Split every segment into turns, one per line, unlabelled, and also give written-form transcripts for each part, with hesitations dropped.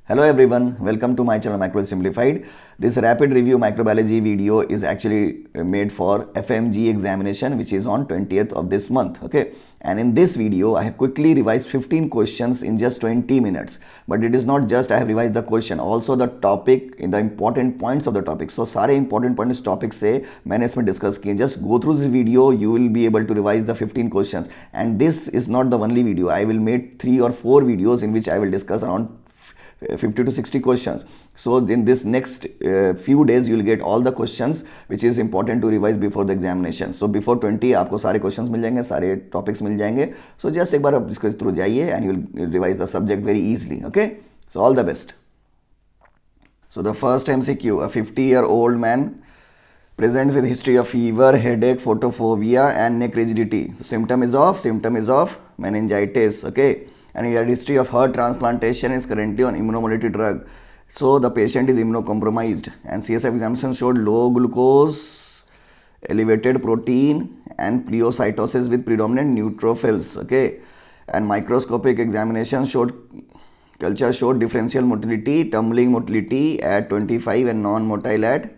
Hello everyone, welcome to my channel Microbiology Simplified. This rapid review microbiology video is actually made for FMG examination which is on 20th of this month. Okay, and in this video I have quickly revised 15 questions in just 20 minutes. But it is not just I have revised the question, also the topic in the important points of the topic. So सारे important points topic से मैंने इसमें discuss किए. Just go through this video, you will be able to revise the 15 questions. And this is not the only video. I will make 3 or 4 videos in which I will discuss around 50 to 60 questions. So in this next few days you will get all the questions which is important to revise before the examination. So before 20 आपको सारे questions मिल जाएंगे, सारे topics मिल जाएंगे. So just एक बार आप इसको through जाइए and you will revise the subject very easily. Okay, so all the best. So the first MCQ, a 50-year-old man presents with history of fever, headache, photophobia and neck rigidity. So symptom is of meningitis. Okay, and he had history of heart transplantation, is currently on immunomodulator drug. So the patient is immunocompromised and CSF examination showed low glucose, elevated protein and pleocytosis with predominant neutrophils. Okay, and microscopic examination showed culture showed differential motility, tumbling motility at 25 and non-motile at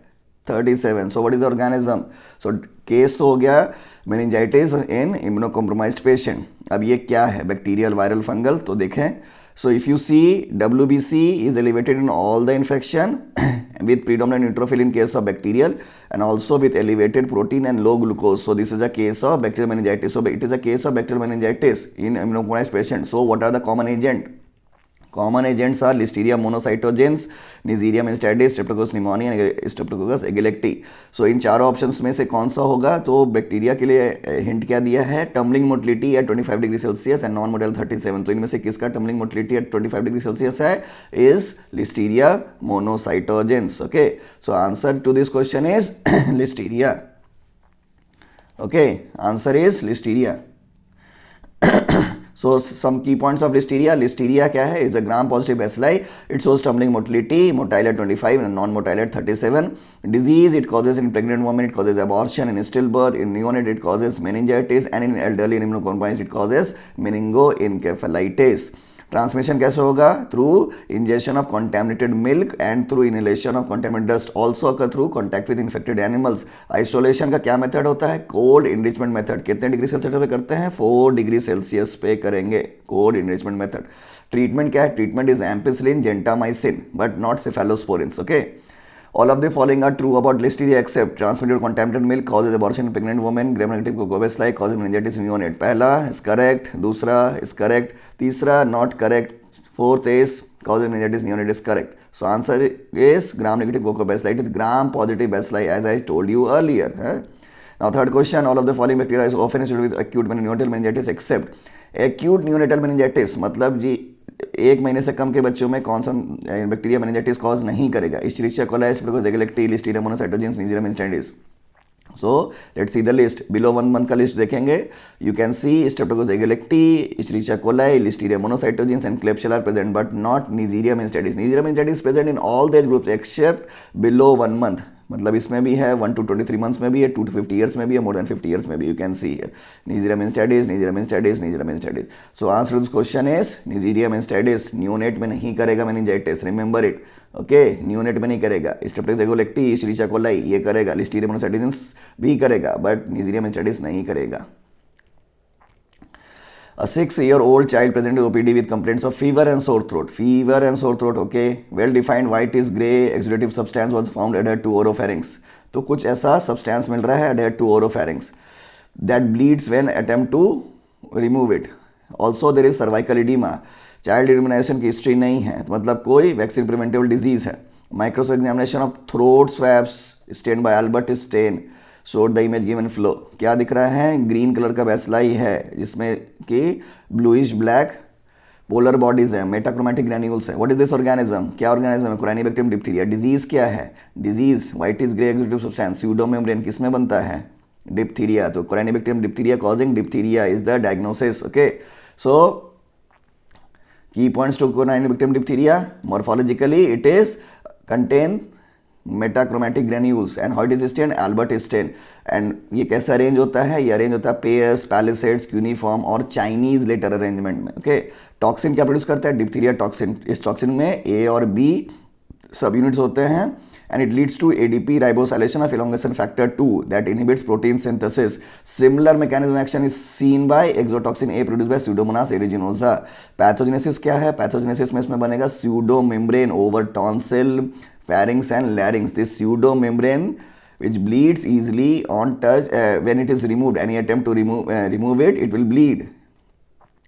37. So what is the organism? So case तो हो गया meningitis in immunocompromised patient. अब ये क्या है? Bacterial, viral, fungal. तो देखें. So if you see WBC is elevated in all the infection with predominant neutrophil in case of bacterial and also with elevated protein and low glucose. So this is a case of bacterial meningitis. So it is a case of bacterial meningitis in immunocompromised patient. So what are the common agent? Common agents are Listeria monocytogenes, Neisseria menstadis, Streptococcus pneumoniae and Streptococcus agalacti. So इन चारों options में से कौन सा होगा? तो bacteria के लिए hint क्या दिया है? Tumbling motility eight 25 degree Celsius and non motile 37. तो इनमें से किसका tumbling motility eight 25 degree Celsius है? Is Listeria monocytogenes. Okay, so answer to this question is Listeria. Okay, answer is Listeria. So some key points of Listeria. Listeria क्या है? It's a gram-positive bacilli. It shows tumbling motility, motile at 25 and non-motile at 37. Disease, it causes in pregnant women, it causes abortion, in stillbirth, in neonate it causes meningitis, and in elderly and immunocompromised it causes meningoencephalitis. Transmission कैसे होगा? Through injection of contaminated milk and through inhalation of contaminated dust, also occur through contact with infected animals. Isolation का क्या method होता है? Cold enrichment method. कितने degree Celsius पे करते हैं? 4 डिग्री सेल्सियस पे करेंगे कोल्ड इनरिचमेंट मेथड. ट्रीटमेंट क्या है? Treatment is ampicillin, gentamicin but not सेफेलोस्पोरिन्स. Okay, all of the following are true about Listeria except transmitted or contaminated milk causes abortion in pregnant women, gram-negative Cocoa bacilli causes meningitis in neonate. पहला is correct, दूसरा is correct, तीसरा not correct, fourth is causes meningitis in neonate is correct. So answer is gram-negative Cocoa bacilli. It is gram-positive bacilli as I told you earlier. Now third question, all of the following bacteria is often associated with acute neonatal meningitis except acute neonatal meningitis. मतलब जी एक महीने से कम के बच्चों में कौन सा bacteria meningitis cause नहीं करेगा? इश्चरिचिया coli, Streptococcus एगालेक्टी, Listeria मोनोसाइटोजेंस, नीजिरिया meningitis. So let's see the list. Below 1 month का लिस्ट देखेंगे. You can see Streptococcus एगालेक्टी, इश्चरिचिया coli, Listeria मोनोसाइटोजेंस and क्लेब्सियला are present but not नीजिरिया meningitis. नीजिरिया meningitis present in all the age groups accept below 1 month. मतलब इसमें भी है 1 to 23 months में भी है, 2 to 50 years में भी है, मोर देन 50 ईयर्स में भी. You can see here Neisseria menstadis, Neisseria menstadis, Neisseria menstadis. So answer to this question is Neisseria menstadis. Neonate में नहीं करेगा meningitis, remember it. Okay, neonate में नहीं करेगा. स्ट्रेप्टोकोकस एगालेक्टी, इश्चरिचिया कोलाई ये करेगा, लिस्टीरिया मोनोसाइटोजेंस भी करेगा बट Neisseria menstadis नहीं करेगा. A 6-year-old child presented OPD with complaints of fever and sore throat. Fever and sore throat, okay. Well-defined whitish grey exudative substance was found adhered to oropharynx. तो कुछ ऐसा substance मिल रहा है adhered to oropharynx that bleeds when attempt to remove it. Also there is cervical edema. Child immunization की history नहीं है, मतलब कोई vaccine preventable disease है. Microscopic examination of throat swabs stained by Albert Stein showed the image given flow. क्या दिख रहा है? ग्रीन कलर का बैसिलाई है जिसमें कि ब्लूइश ब्लैक पोलर बॉडीज है, मेटाक्रोमेटिक ग्रैन्यूल्स है. What is this organism? क्या ऑर्गेनिज्म है? कोराइनिबैक्टीरियम डिप्थीरिया. डिजीज क्या है? Disease whitish grey exudative substance स्यूडोमेम्ब्रेन किसमें बनता है? डिप्थीरिया. तो कोराइनिबैक्टीरियम diphtheria causing diphtheria is the diagnosis. Okay, so key points to Corynebacterium diphtheria. Morphologically it is contain मेटाक्रोमेटिक granules and how it is stand Albert stand. And ये कैसे arrange होता है, ये arrange होता है पेयर्स, पैलिसेड्स, क्यूनिफॉर्म और Chinese letter arrangement में। Okay, toxin क्या प्रोड्यूस करता है, डिप्थीरिया टॉक्सिन। इस टॉक्सिन में ए और बी सब यूनिट्स होते हैं and it leads to ADP ribosylation of elongation factor 2 that inhibits protein synthesis. Similar mechanism of action is seen by exotoxin A produced by Pseudomonas aeruginosa. Pathogenesis क्या है, pathogenesis में इसमें बनेगा pseudomembrane over tonsil, pharynx and larynx. This pseudomembrane which bleeds easily on touch when it is removed, any attempt to remove it, it will bleed.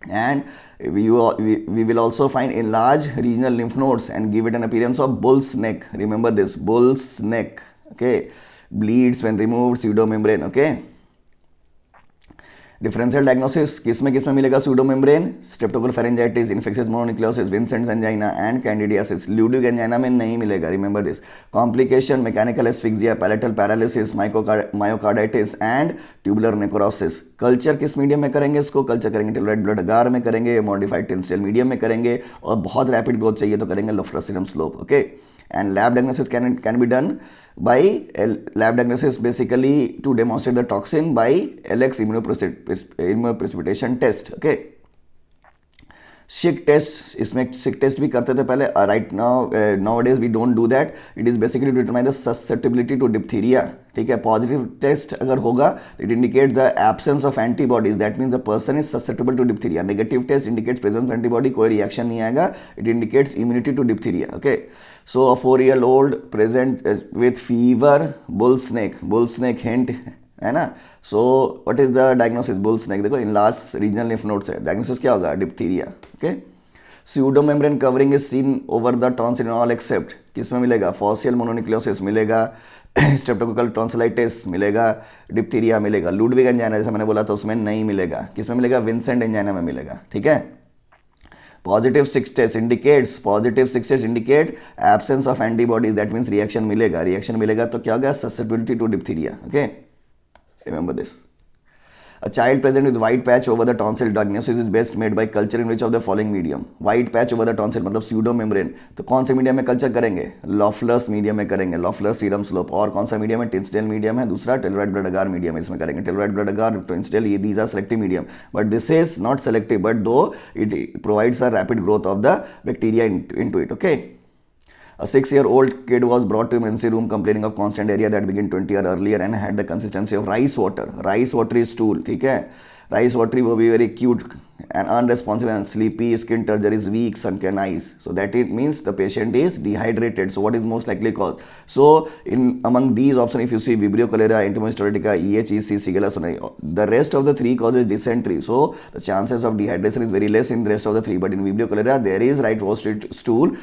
And we will also find enlarged regional lymph nodes and give it an appearance of bull's neck. Remember this, bull's neck. Okay, bleeds when removed, pseudomembrane. Okay, differential diagnosis किस में मिलेगा, सूडोमेम्ब्रेन, streptococcal pharyngitis, infectious mononucleosis, विंसेंट्स angina and candidiasis. ल्यूडिक angina में नहीं मिलेगा, remember this. Complication mechanical asphyxia, palatal paralysis, myocarditis and tubular necrosis. Culture किस medium में करेंगे, इसको कल्चर करेंगे टेलोराइड ब्लड अगार में करेंगे, मॉडिफाइड टेंसिल मीडियम में करेंगे, और बहुत रैपिड ग्रोथ चाहिए तो करेंगे लोफ्रासिरम slope. Okay, and lab diagnosis can be done by lab diagnosis basically to demonstrate the toxin by LX immunoprecipitation test. Okay, Schick test, इसमें सिक टेस्ट भी करते थे पहले, right now days we don't do that. It is basically to determine the susceptibility to diphtheria. ठीक है, positive test अगर होगा it indicate the absence of antibodies, that means the person is susceptible to diphtheria. Negative test indicates presence of antibody, कोई reaction नहीं आएगा, it indicates immunity to diphtheria. Okay, so a 4-year-old present with fever, bull snake hint है ना। So what is the diagnosis, bull snake, देखो enlarge regional lymph nodes है, diagnosis क्या होगा, diphtheria. Okay, स्यूडोमेम्ब्रेन covering is seen over the tonsil in all except, किस में मिलेगा, fossil mononucleosis मिलेगा, स्ट्रेप्टोकोकल टॉन्सिलाइटिस मिलेगा, डिप्थीरिया मिलेगा। लुडविग एंजाइना जैसे मैंने बोला था उसमें नहीं मिलेगा, किस में मिलेगा, विंसेंट एंजाइना में मिलेगा। ठीक है, positive 6 test indicate absence of antibodies, that means reaction मिलेगा तो क्या होगा, susceptibility to diphtheria. Okay, remember this. A child present with white patch over the tonsil, diagnosis is best made by culture in which of the following medium. White patch over the tonsil मतलब pseudomembrane, तो कौन से medium में culture करेंगे, लॉफलस medium में करेंगे, लॉफलस serum slope. और कौन सा मीडियम है, टिंसडेल मीडियम है, दूसरा टेलोराइड ब्लड अगार मीडियम है, इसमें करेंगे। टेलोराइड ब्लड अगार, टिंसडेल, ये these are selective medium, but this is not selective, but दो it provides a rapid growth of the bacteria into it. Okay, a 6-year-old kid was brought to emergency room complaining of constant diarrhea that began 20 years earlier and had the consistency of rice water. Rice watery stool, ठीक है, rice watery will be very cute and unresponsive and sleepy, skin turgor is weak, sunken eyes. So that it means the patient is dehydrated. So what is most likely cause? So in among these options, if you see Vibrio cholera, Enteromonas stolonitica, EHEC, Shigella sonnei, the rest of the three causes dysentery. So the chances of dehydration is very less in the rest of the three. But in Vibrio cholera, there is right watery stool,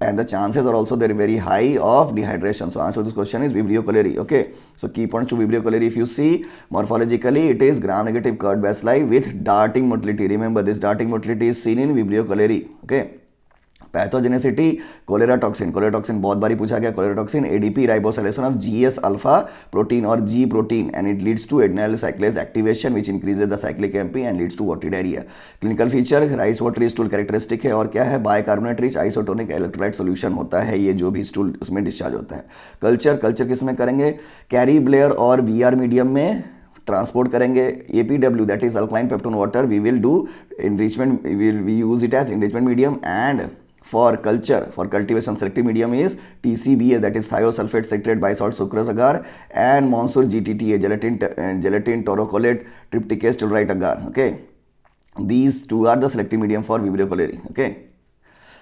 and the chances are also very very high of dehydration. So answer to this question is Vibrio cholerae. Okay. So key points to Vibrio cholerae. If you see morphologically, it is gram-negative curved bacilli with darting motility. Remember this darting motility is seen in Vibrio cholerae. Okay. Pathogenicity, cholera toxin बहुत बारी पूछा गया, cholera toxin ADP राइबोसाइलेशन of GS alpha protein और जी protein and it leads to एडेनाइल साइक्लेज activation which increases the cyclic MP and leads to watery diarrhoea. Clinical feature, rice watery stool characteristic है, और क्या है, bicarbonate rich isotonic electrolyte solution होता है ये जो भी स्टूल उसमें डिस्चार्ज होता है। कल्चर किस में करेंगे, कैरी ब्लेयर और वीआर मीडियम में ट्रांसपोर्ट करेंगे। APW that is alkaline peptone water, we will do enrichment, we use it as enrichment medium, and for culture, for cultivation selective medium is TCBA, that is thiosulfate citrate bisalt sucrose agar, and Monsoor GTTA, gelatin taurocolate trypticase tellurite agar. Okay, these two are the selective medium for Vibrio cholerae. Okay,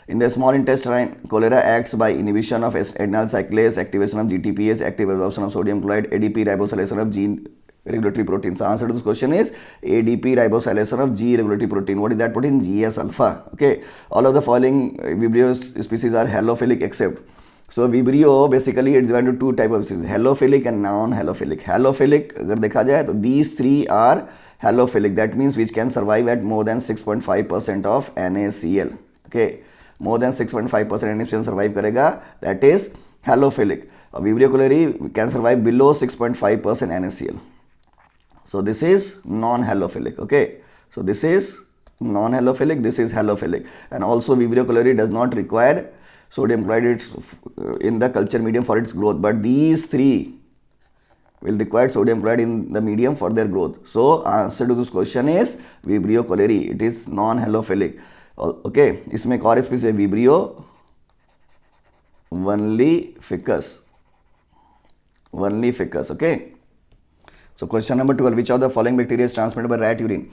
in the small intestine, cholera acts by inhibition of adenyl cyclase, activation of GTPase, active absorption of sodium chloride, ADP ribosylation of gene regulatory protein. So answer to this question is ADP ribosylation of G regulatory protein. What is that protein? GS alpha. Okay, all of the following Vibrio species are halophilic except. So Vibrio basically it's divided into two type of species, halophilic and non-halophilic. Halophilic अगर देखा जाए तो these three are halophilic, that means which can survive at more than 6.5% of NaCl. Okay, more than 6.5% NaCl survive करेगा, that is halophilic. Vibrio cholerae can survive below 6.5% NaCl. So this is non-halophilic. Okay, so this is non-halophilic, this is halophilic, and also Vibrio cholerae does not require sodium chloride is in the culture medium for its growth, but these three will require sodium chloride in the medium for their growth. So answer to this question is Vibrio cholerae. It is non-halophilic. Okay, इसमें एक और species है Vibrio vanlificus. Okay. So question number 12. Which of the following bacteria is transmitted by rat urine?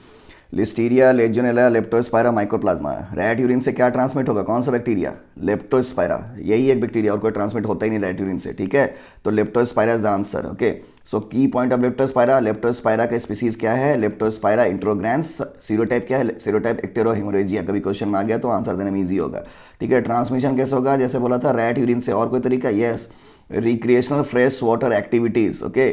Listeria, लेजियोनेला, Leptospira, mycoplasma. Rat urine से क्या transmit होगा? कौन सा bacteria? Leptospira. यही एक बैक्टीरिया, और कोई ट्रांसमिट होता ही नहीं रैट यूरिन से. ठीक है, तो Leptospira is the answer. Okay, सो की पॉइंट ऑफ लेप्टोस्पायरा. लेप्टोस्पायरा का स्पीसीज क्या है? लेप्टोस्पायरा इंट्रोग्रांस. सीरोटाइप क्या है? सीरोटाइप एक्टेरोहेमोरेजिया. कभी क्वेश्चन में आ गया तो आंसर देने में ईजी होगा. ठीक है, ट्रांसमिशन कैसे होगा? जैसे बोला था रैट यूरिन से. और कोई तरीका? Yes, recreational fresh water activities. Okay,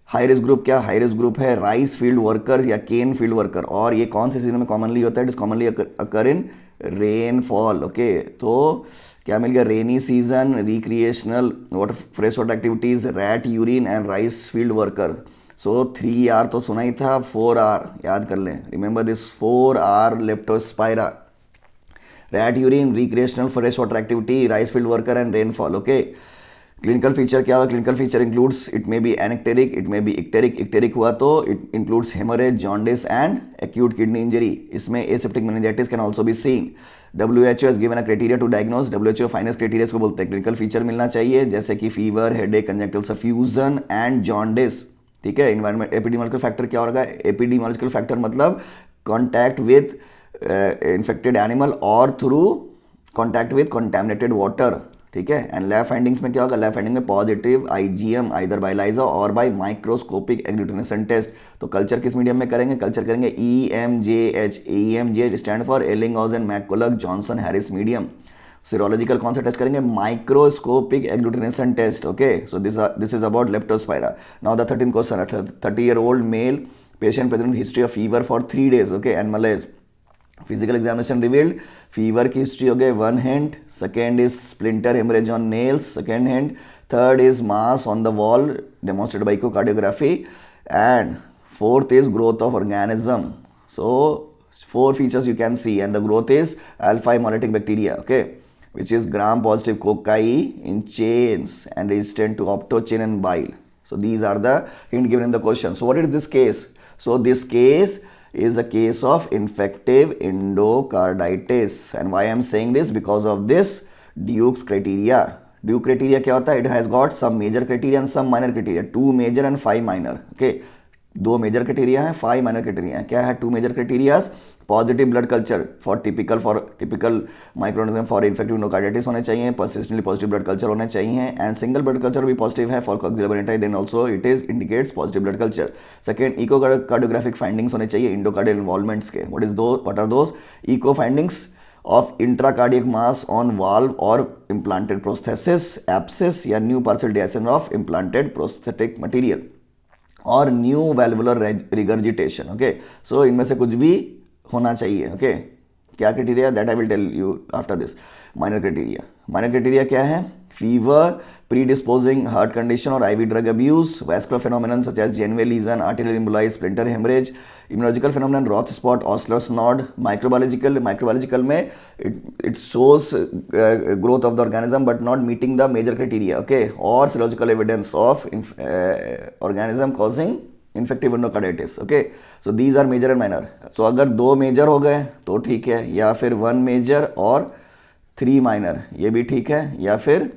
high risk group क्या? हाई रिस्क ग्रुप है राइस फील्ड वर्कर या केन फील्ड वर्कर. और ये कौन से सीजन में कॉमनली होता है? It is commonly occur in rainfall. Okay, तो क्या मिल गया? Rainy season, recreational water fresh water activities, rat urine and rice field worker. So 3R तो सुना ही था, 4R याद कर लें. Remember this 4R Leptospira. Rat urine, recreational fresh water activity, rice field worker and rainfall. Okay, clinical feature क्या होगा? Clinical feature includes, it may be एनेक्टेरिक, it may be इक्टेरिक. इक्टेरिक हुआ तो it includes haemorrhage, jaundice and acute kidney injury. इसमें aseptic meningitis can also be seen. WHO has given a criteria to diagnose. WHO finance criteria को बोलते हैं. Clinical feature मिलना चाहिए जैसे कि फीवर, हेडेक, कंजक्टिवल सफ्यूजन एंड जॉन्डिस. ठीक है, इन्वायरमेंट. एपिडेमियोलॉजिकल फैक्टर क्या होगा? एपिडेमियोलॉजिकल फैक्टर मतलब कॉन्टैक्ट विथ इन्फेक्टेड एनिमल और through contact with contaminated water. ठीक है, एंड लैब फाइंडिंग्स में क्या होगा? लैब फाइंडिंग में पॉजिटिव IgM आइदर बाय लाइजा और बाय माइक्रोस्कोपिक एग्लूटिनेशन टेस्ट. तो कल्चर किस मीडियम में करेंगे? कल्चर करेंगे EMJH. EMJH stand for एलिंगहॉजन मैकुलक Johnson Harris medium. Serological कौन सा टेस्ट करेंगे? Microscopic agglutination test. Okay, so this is about Leptospira. Now the 13th question. 30-year-old mail patient present with history of fever for 3 days. Okay, and malaise. Physical examination revealed fever की history हो गई 1 hint. Second is splinter haemorrhage on nails, second hint. Third is mass on the wall demonstrated by echocardiography. And fourth is growth of organism. So 4 features you can see, and the growth is alpha hemolytic bacteria, okay, which is gram positive cocci in chains and resistant to optochin and bile. So these are the hint given in the question. So what is this case? So this case is a case of infective endocarditis. And why I am saying this? Because of this Duke's criteria. Duke criteria क्या होता है? It has got some major criteria and some minor criteria. 2 major and 5 minor. Okay, 2 major criteria है, 5 minor criteria है. क्या है 2 major criteria? Positive blood culture for typical microorganism for infective endocarditis होने चाहिए, persistently positive blood culture होने चाहिए, and single blood culture भी positive है for coagulable then also it is indicates positive blood culture. Second, echocardiographic findings होने चाहिए endocardial involvements के. What are those? Echo findings of intracardiac mass on valve or implanted prosthesis, abscess या new partial dilatation of implanted prosthetic material और new valvular regurgitation. Okay, so इनमें से कुछ भी होना चाहिए. ओके, क्या criteria? That I will tell you after this. Minor criteria क्या है? फीवर, प्रीडिस्पोजिंग हार्ट कंडीशन और IV drug abuse, vascular phenomenon such as Janeway lesion, arterial embolize, splinter haemorrhage, immunological phenomenon Roth spot, Osler's node. Microbiological में it shows growth of the organism but not meeting the major criteria. Okay, और serological evidence of organism causing infective endocarditis. Okay, so these are major and minor. So अगर 2 major हो गए तो ठीक है, या फिर 1 मेजर और 3 माइनर, ये भी ठीक है, या फिर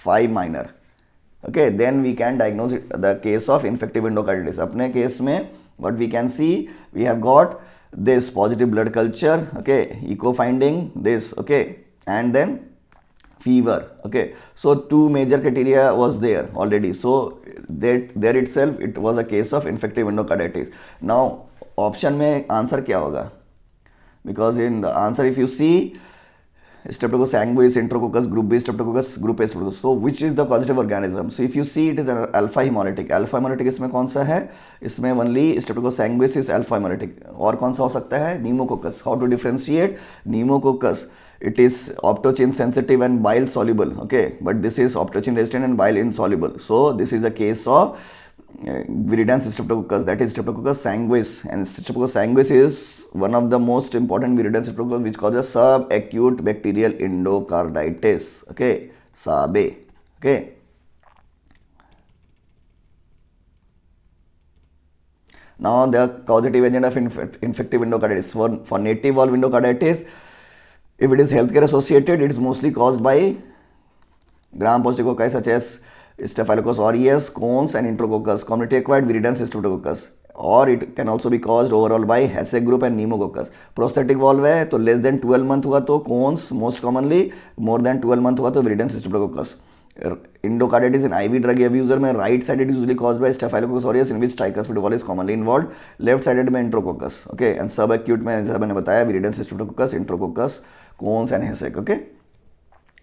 5 minor. Okay, then we can diagnose the case of infective endocarditis. अपने केस में what we can see, we have got this positive blood culture, okay, echo finding this, okay, and then fever. Okay, so 2 major criteria was there already, so that there itself it was a case of infective endocarditis. Now option में answer क्या होगा? Because in the answer if you see Streptococcus sanguis, Enterococcus, group B Streptococcus, group A Streptococcus. So which is the causative organism? So if you see it is an alpha hemolytic. Alpha hemolytic इसमें कौन सा है? इसमें only Streptococcus sanguis is alpha hemolytic. और कौन सा हो सकता है? Pneumococcus. How to differentiate? Pneumococcus, it is optochin sensitive and bile soluble. Okay, but this is optochin resistant and bile insoluble. So this is a case of viridans streptococcus, that is Streptococcus sanguis, and Streptococcus sanguis is one of the most important viridans streptococcus which causes subacute bacterial endocarditis. Okay, SABE. Okay. Now the causative agent of infective endocarditis, for native valve endocarditis, if it is healthcare associated, it is mostly caused by gram-positive cocci such as Staphylococcus aureus, Cones and Enterococcus, community-acquired viridans streptococcus, or it can also be caused overall by Hassek group and Pneumococcus. Prosthetic valve है तो less than 12 month हुआ तो Cones most commonly, more than 12 month हुआ तो viridans streptococcus. Endocarditis in IV drug abuser में right sided is usually caused by Staphylococcus aureus in which tricuspid valve is commonly involved, left sided में Enterococcus. Okay, and subacute में जैसा मैंने बताया viridans streptococcus, Enterococcus, Cones and Hassek. Okay.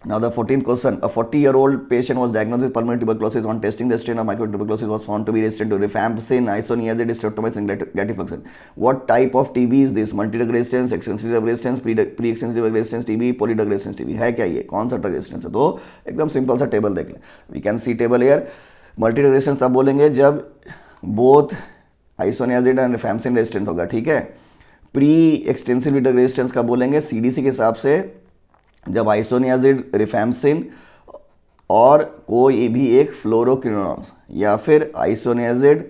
Now the 14th question, a 40-year-old patient was diagnosed with pulmonary tuberculosis. On testing, the strain of microtuberculosis was found to be resistant to rifampicin, isoniazid, streptomycin, gatifloxacin. What type of TB is this? Multi-drug resistance, extensive drug resistance, pre-extensive drug resistance TB, polydrug resistance TB. है क्या ये? कौन सा drug resistance है? तो एकदम simple सा table देख लें. We can see table here. Multi-drug resistance तब बोलेंगे जब both isoniazid and rifampicin resistant होगा, ठीक है. Pre-extensive drug resistance का बोलेंगे CDC के हिसाब से जब आइसोनियाजिड, रिफैम्सिन और कोई भी एक फ्लोरोक्विनोन या फिर आइसोनियाजिड,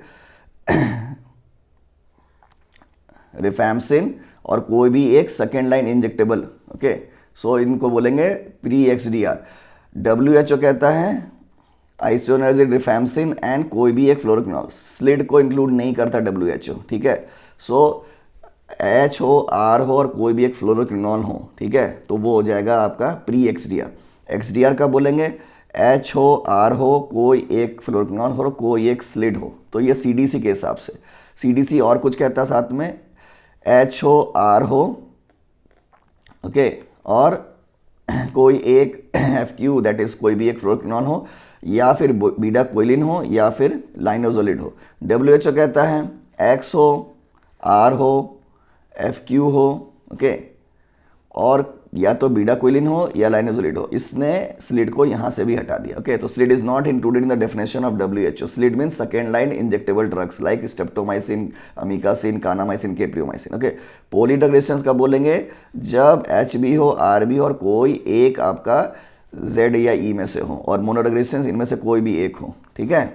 रिफैम्सिन और कोई भी एक सेकेंड लाइन इंजेक्टेबल. ओके, सो इनको बोलेंगे प्री एक्सडीआर. WHO कहता है आइसोनियाजिड, रिफैम्सिन एंड कोई भी एक फ्लोरोक्विनोन. स्लिड को इंक्लूड नहीं करता WHO, ठीक है. सो H हो, R हो और कोई भी एक फ्लोरोक्विनोल हो, ठीक है, तो वो हो जाएगा आपका प्री एक्सडीआर. एक्सडीआर का बोलेंगे H हो, R हो, कोई एक फ्लोरोक्विनोल हो और कोई एक स्लिड हो. तो ये CDC के हिसाब से. CDC और कुछ कहता है साथ में, H हो, R हो, ओके, और कोई एक FQ दैट इज कोई भी एक फ्लोरोक्विनोल हो या फिर बीटा कोइलिन हो या फिर लाइनोजोलिड हो. WHO कहता है X हो, R हो, FQ हो, ओके, और या तो बीटा कोइलिन हो या लाइनोजोलिड हो. इसने स्लिड को यहाँ से भी हटा दिया. ओके, तो SLID is not included in the definition of WHO. SLID means second line injectable drugs like streptomycin, amikacin, kanamycin, capreomycin. Okay, polydrug resistance का बोलेंगे जब HB हो, RB हो और कोई एक आपका Z या E में से हो, और मोनोड्रग रेजिस्टेंस इनमें से कोई भी एक हो, ठीक है.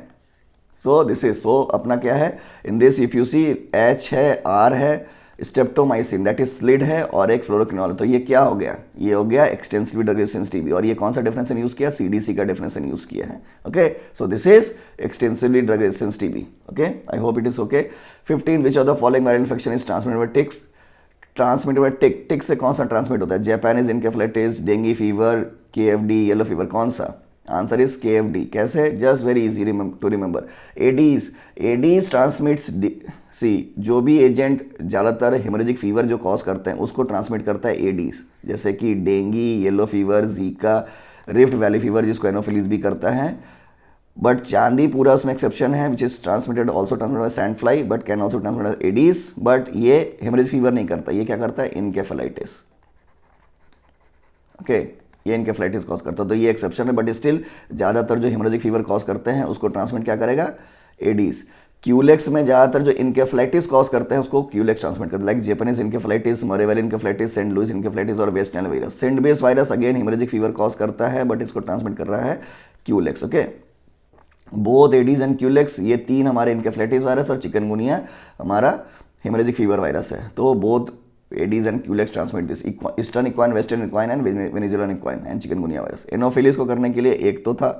सो दिस इज, सो अपना क्या है in this, if you see H है, R है, स्टेप्टोमाइसिन दैट इज स्लिड है और एक फ्लोरोक्विनोल, तो ये क्या हो गया? ये हो गया एक्सटेंसिव ड्रग रेजिस्टेंस TB. और ये कौन सा डेफिनेशन यूज किया? CDC का डेफिनेशन यूज किया है. Okay, so this is extensively drug resistance TB. Okay, I hope it is okay. 15, which of the following viral infection is transmitted by ticks? Transmitted by tick. Tick से कौन सा transmit होता है? Japanese encephalitis, dengue fever, KFD, yellow fever. कौन सा? Answer is KFD. कैसे? Just very easy to remember. Aedes transmits, see जो भी एजेंट ज़्यादातर हेमोरेजिक फीवर जो कॉज करते हैं उसको ट्रांसमिट करता है एडीज, जैसे कि dengue, yellow fever, Zika, Rift Valley fever जिसको एनोफिलीज भी करता है. बट चांदी पूरा उसमें एक्सेप्शन है which is transmitted also transmitted by sand fly but can also transmitted Aedes. But ये हेमोरेजिक फीवर नहीं करता, ये क्या करता है? इनकेफेलाइटिस. ओके, ये इनकेफेलाइटिस कॉज करता है, तो ये एक्सेप्शन है. बट स्टिल ज़्यादातर जो हेमोरेजिक फीवर कॉज करते हैं उसको ट्रांसमिट क्या करेगा? एडीज. क्यूलेक्स में ज़्यादातर जो इनकेफेलाइटिस कॉज करते हैं उसको क्यूलेक्स ट्रांसमिट करते हैं, like Japanese encephalitis, Murray Valley encephalitis, Saint Louis encephalitis और West Nile virus. Sindbis virus again haemorrhagic fever cause करता है बट इसको ट्रांसमिट कर रहा है Culex. Okay, both Aedes and Culex, ये तीन हमारे इनकेफेलाइटिस वायरस और चिकनगुनिया हमारा हेमोरेजिक फीवर वायरस है. तो both Aedes and Culex transmit this. Eastern equine, western equine and Venezuelan equine and chikungunya virus. Anopheles को करने के लिए एक तो था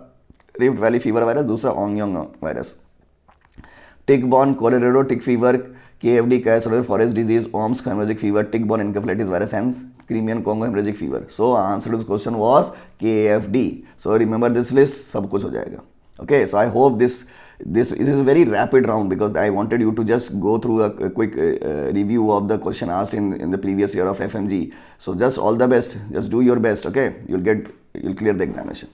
रिफ्ट वैली फीवर वायरस, दूसरा onyong virus. Tick borne Colorado tick fever, KFD Kyasanur forest disease, Omsk haemorrhagic fever, tick borne encephalitis virus and Crimean Congo haemorrhagic fever. So answer to this question was KFD. So remember this list, सब कुछ हो जाएगा. Okay, so I hope this is a very rapid round because I wanted you to just go through a quick review of the question asked in the previous year of FMG. So just all the best, just do your best. Okay, you'll clear the examination.